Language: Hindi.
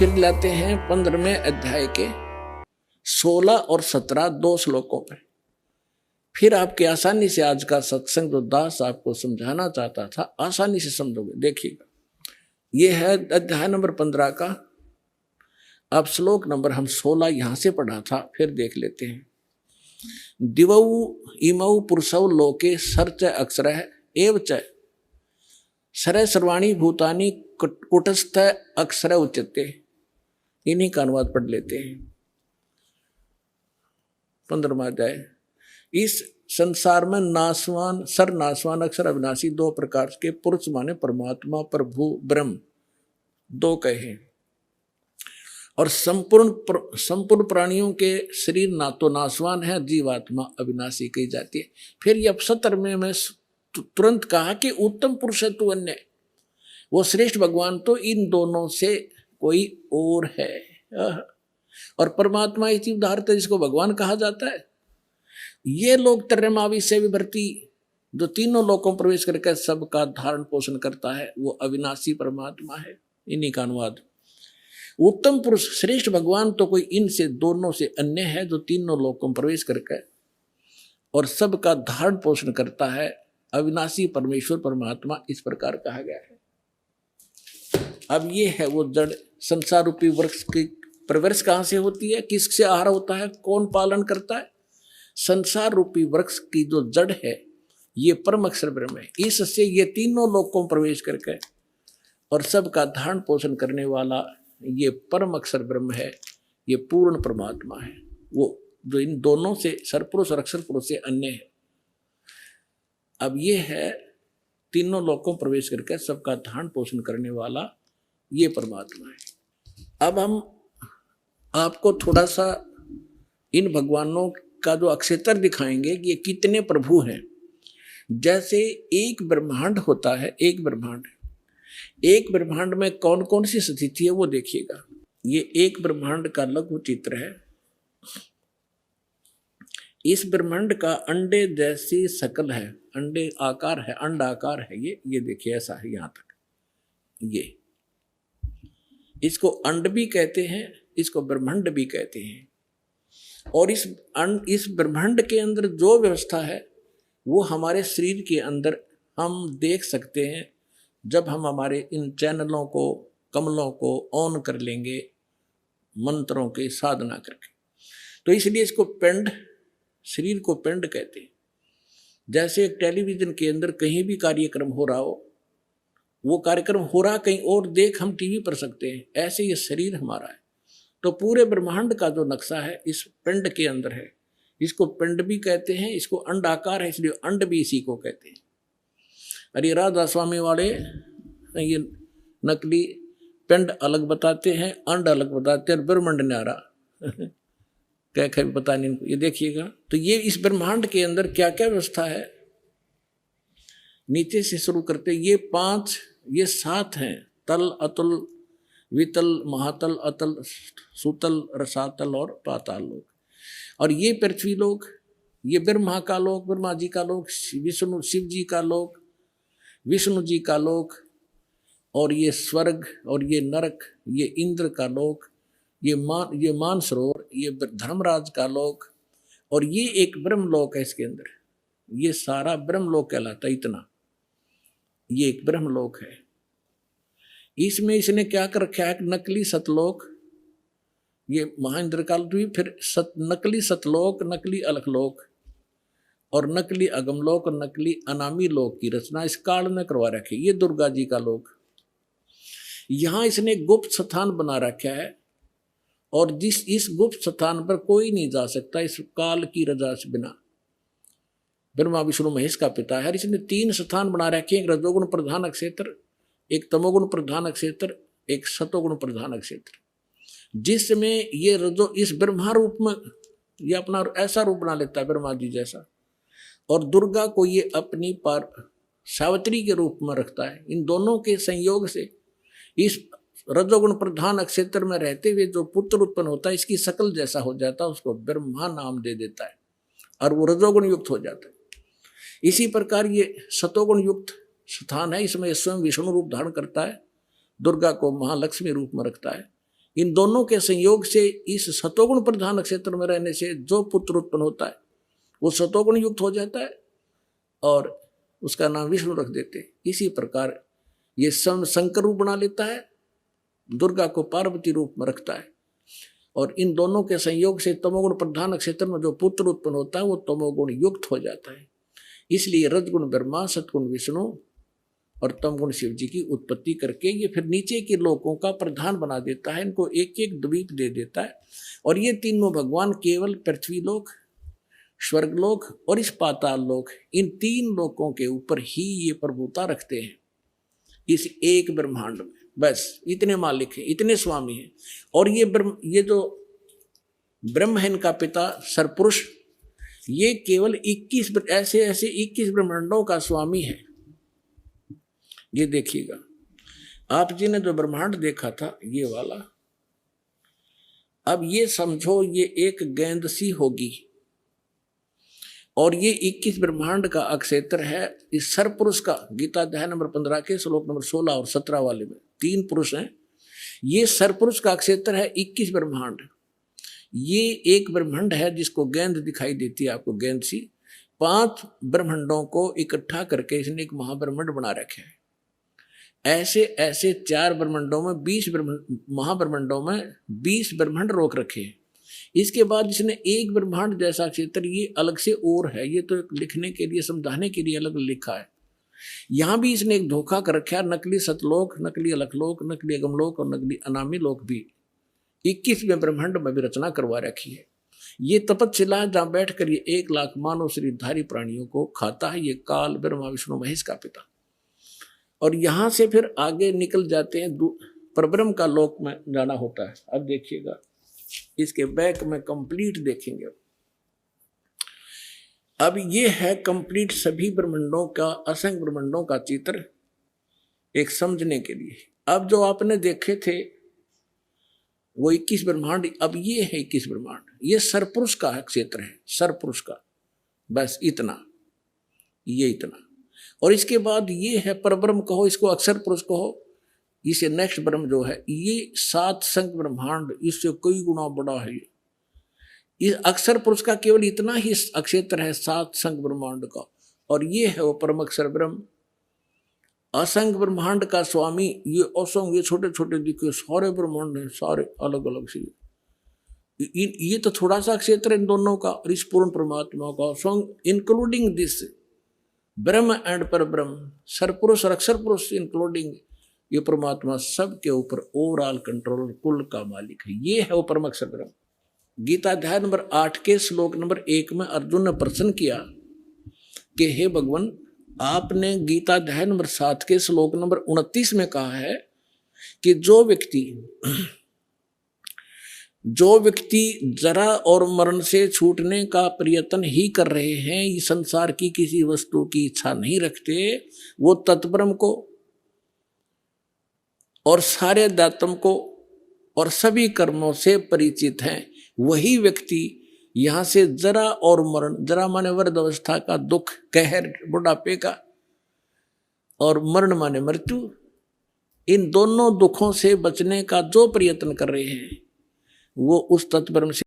फिर लाते हैं 15वें अध्याय के 16 और 17 दो श्लोकों पर। फिर आपके आसानी से आज का सत्संग जो दास आपको समझाना चाहता था आसानी से समझोगे। देखिएगा, ये है अध्याय नंबर 15 का। अब श्लोक नंबर हम 16 यहां से पढ़ा था, फिर देख लेते हैं। दिवौ इमौ पुरुषौ लोके सर्च अक्षरः एव च सर्व सर्वाणि भूतानि कुटस्थ अक्षर उच्यते। इन्हीं का अनुवाद पढ़ लेते हैं। 15वां अध्याय। इस संसार में नासवान सर्वनाशवान अक्षर अविनाशी दो प्रकार के पुरुष माने परमात्मा, प्रभु, ब्रह्म दो कहे। और संपूर्ण प्राणियों के शरीर ना तो नाशवान है, जीवात्मा अविनाशी कही जाती है। फिर ये 17वें में तुरंत कहा कि उत्तम पुरुष है तू अन्य, वो श्रेष्ठ भगवान तो इन दोनों से कोई और है। और परमात्मा इस उदाहरण है जिसको भगवान कहा जाता है। ये लोग त्रयमावी से विभर्ती जो तीनों लोकों प्रवेश करके सबका धारण पोषण करता है, वो अविनाशी परमात्मा है। इन्हीं का अनुवाद। उत्तम पुरुष श्रेष्ठ भगवान तो कोई इनसे दोनों से अन्य है जो तीनों लोकों प्रवेश करके और सबका धारण पोषण करता है, अविनाशी परमेश्वर परमात्मा इस प्रकार कहा गया है। अब ये है वो जड़ संसार रूपी वृक्ष की प्रवृत्ति कहां से होती है, किससे आहार होता है, कौन पालन करता है। संसार रूपी वृक्ष की जो जड़ है ये परम अक्षर ब्रह्म है। इससे ये तीनों लोकों प्रवेश करके और सबका धारण पोषण करने वाला ये परम अक्षर ब्रह्म है, ये पूर्ण परमात्मा है, वो जो इन दोनों से सरपुरुष और अक्षर पुरुष से अन्य है। अब ये है तीनों लोकों प्रवेश करके सबका धारण पोषण करने वाला ये परमात्मा है। अब हम आपको थोड़ा सा इन भगवानों का जो अक्षेत्र दिखाएंगे कि ये कितने प्रभु हैं। जैसे एक ब्रह्मांड होता है, एक ब्रह्मांड में कौन कौन सी स्थिति है वो देखिएगा। ये एक ब्रह्मांड का लघु चित्र है। इस ब्रह्मांड का अंडे जैसी शकल है, अंडे आकार है, अंड आकार है। ये देखिए ऐसा है यहां तक। ये इसको अंड भी कहते हैं, इसको ब्रह्मांड भी कहते हैं। और इस ब्रह्मांड के अंदर जो व्यवस्था है वो हमारे शरीर के अंदर हम देख सकते हैं जब हम हमारे इन चैनलों को, कमलों को ऑन कर लेंगे मंत्रों की साधना करके। तो इसलिए इसको पिंड, शरीर को पिंड कहते हैं। जैसे एक टेलीविजन के अंदर कहीं भी कार्यक्रम हो रहा हो, वो कार्यक्रम हो रहा कहीं और देख हम टीवी पर सकते हैं, ऐसे ये शरीर हमारा है। तो पूरे ब्रह्मांड का जो नक्शा है इस पिंड के अंदर है। इसको पिंड भी कहते हैं, इसको अंड आकार है इसलिए अंड भी इसी को कहते हैं। अरे राधा स्वामी वाले ये नकली पिंड अलग बताते हैं, अंड अलग बताते हैं, और ब्रह्मांड न्यारा क्या भी पता नहीं इनको। ये देखिएगा, तो ये इस ब्रह्मांड के अंदर क्या क्या व्यवस्था है। नीचे से शुरू करते ये 5, ये 7 हैं। तल, अतुल, वितल, महातल, अतल, सुतल, रसातल और पाताल लोक। और ये पृथ्वी लोक, ये ब्रह्मा का लोक, ब्रह्मा जी का लोक, विष्णु शिव जी का लोक, विष्णु जी का लोक, और ये स्वर्ग, और ये नरक, ये इंद्र का लोक, ये मानसरोवर, ये धर्मराज का लोक, और ये एक ब्रह्म लोक है इसके अंदर। ये सारा ब्रह्म लोक कहलाता है। इतना ये एक ब्रह्म लोक है। इसमें इसने क्या कर रखा है, नकली सतलोक, ये महेंद्र काल द्वीप, फिर नकली सतलोक, नकली अलखलोक और नकली अगमलोक और नकली अनामी लोक की रचना इस काल में करवा रखी। ये दुर्गा जी का लोक। यहां इसने गुप्त स्थान बना रखा है और इस गुप्त स्थान पर कोई नहीं जा सकता इस काल की रजा से बिना। ब्रह्मा विष्णु महेश का पिता है। इसने 3 स्थान बना रखे, एक रजोगुण प्रधान क्षेत्र, एक तमोगुण प्रधान क्षेत्र, एक सतोगुण प्रधान क्षेत्र, जिसमें ये रजो इस ब्रह्मा रूप में ये अपना ऐसा रूप बना लेता है ब्रह्मा जी जैसा, और दुर्गा को ये अपनी पार सावित्री के रूप में रखता है। इन दोनों के संयोग से इस रजोगुण प्रधान क्षेत्र में रहते हुए जो पुत्र उत्पन्न होता है इसकी शकल जैसा हो जाता है, उसको ब्रह्मा नाम दे देता है और वो रजोगुण युक्त हो जाता है। इसी प्रकार ये सतोगुण युक्त स्थान है, इसमें स्वयं विष्णु रूप धारण करता है, दुर्गा को महालक्ष्मी रूप में रखता है। इन दोनों के संयोग से इस सतोगुण प्रधान क्षेत्र में रहने से जो पुत्र उत्पन्न होता है वो सतोगुण युक्त हो जाता है और उसका नाम विष्णु रख देते हैं। इसी प्रकार ये शंकर रूप बना लेता है, दुर्गा को पार्वती रूप में रखता है और इन दोनों के संयोग से तमोगुण प्रधान क्षेत्र में जो पुत्र उत्पन्न होता है वो तमोगुण युक्त हो जाता है। इसलिए रजगुण ब्रह्मा, सतगुण विष्णु और तमगुण शिव जी की उत्पत्ति करके ये फिर नीचे के लोकों का प्रधान बना देता है, इनको एक एक द्वीप दे देता है और ये तीनों भगवान केवल पृथ्वी लोक, स्वर्गलोक और इस पाताल लोक, इन तीन लोकों के ऊपर ही ये प्रभुता रखते हैं इस एक ब्रह्मांड में। बस इतने मालिक हैं, इतने स्वामी हैं। और ये जो ब्रह्म है इनका पिता सरपुरुष, ये केवल 21 ऐसे 21 ब्रह्मांडों का स्वामी है। ये देखिएगा, आप जी ने जो ब्रह्मांड देखा था ये वाला, अब ये समझो ये एक गेंद सी होगी और ये 21 ब्रह्मांड का अक्षेत्र है इस सरपुरुष का। गीता अध्याय नंबर 15 के श्लोक नंबर 16 और 17 वाले में 3 पुरुष हैं। ये सरपुरुष का अक्षेत्र है 21 ब्रह्मांड। ये एक ब्रह्मांड है जिसको गेंद दिखाई देती है आपको, गेंद सी। 5 ब्रह्मांडों को इकट्ठा करके इसने एक महाब्रह्मांड बना रखे है। ऐसे 4 ब्रह्मांडों में 20 महाब्रह्मांडों में 20 ब्रह्मांड रोक रखे हैं। इसके बाद इसने एक ब्रह्मांड जैसा क्षेत्र ये अलग से और है, ये तो लिखने के लिए समझाने के लिए अलग लिखा है। यहां भी इसने एक धोखा कर रखा है, नकली सतलोक, नकली अलखलोक, नकली अगमलोक और नकली अनामी लोक भी 21वें ब्रह्मांड में भी रचना करवा रखी है। ये तपस्शिला जहां बैठकर ये 1 लाख मानव शरीरधारी प्राणियों को खाता है, ये काल ब्रह्मा विष्णु महेश का पिता। और यहां से फिर आगे निकल जाते हैं, परब्रह्म का लोक में जाना होता है। अब देखिएगा इसके बैक में कंप्लीट देखेंगे। अब ये है कंप्लीट सभी ब्रह्मांडों का, असंख्य ब्रह्मांडों का चित्र एक समझने के लिए। अब जो आपने देखे थे वो 21 ब्रह्मांड, अब ये है 21 ब्रह्मांड। ये सरपुरुष का क्षेत्र है, सरपुरुष का, बस इतना, ये इतना। और इसके बाद ये है परब्रह्म कहो, इसको अक्षर पुरुष कहो। इसे नेक्स्ट ब्रह्म जो है ये 7 संख्य ब्रह्मांड, इससे कई गुना बड़ा है। इस अक्षर पुरुष का केवल इतना ही अक्षेत्र है 7 संख्य ब्रह्मांड का, और ये है वो परम अक्षर ब्रह्म। असंख्य ब्रह्मांड का स्वामी ये असंख्य, ये छोटे छोटे दिखे सारे ब्रह्मांड हैं, सारे अलग अलग से। ये तो थोड़ा सा क्षेत्र इन दोनों का और इस पूर्ण परमात्मा का, इंक्लूडिंग दिस ब्रह्म एंड पर ब्रह्म, सरपुरुष और अक्षर पुरुष इंक्लूडिंग ये परमात्मा सबके ऊपर ओवरऑल कंट्रोल, कुल का मालिक है। ये है वो परम अक्षर ब्रह्म। गीता अध्याय नंबर 8 के श्लोक नंबर 1 में अर्जुन ने प्रश्न किया कि हे भगवान, आपने गीता अध्याय नंबर 7 के श्लोक नंबर 29 में कहा है कि जो व्यक्ति जरा और मरण से छूटने का प्रयत्न ही कर रहे हैं, इस संसार की किसी वस्तु की इच्छा नहीं रखते, वो तत्ब्रह्म को और सारे दातम को और सभी कर्मों से परिचित हैं, वही व्यक्ति यहां से जरा और मरण, जरा माने वृद्ध अवस्था का दुख, कहर, बुढ़ापे का, और मरण माने मृत्यु, इन दोनों दुखों से बचने का जो प्रयत्न कर रहे हैं वो उस तत्ब्रह्म से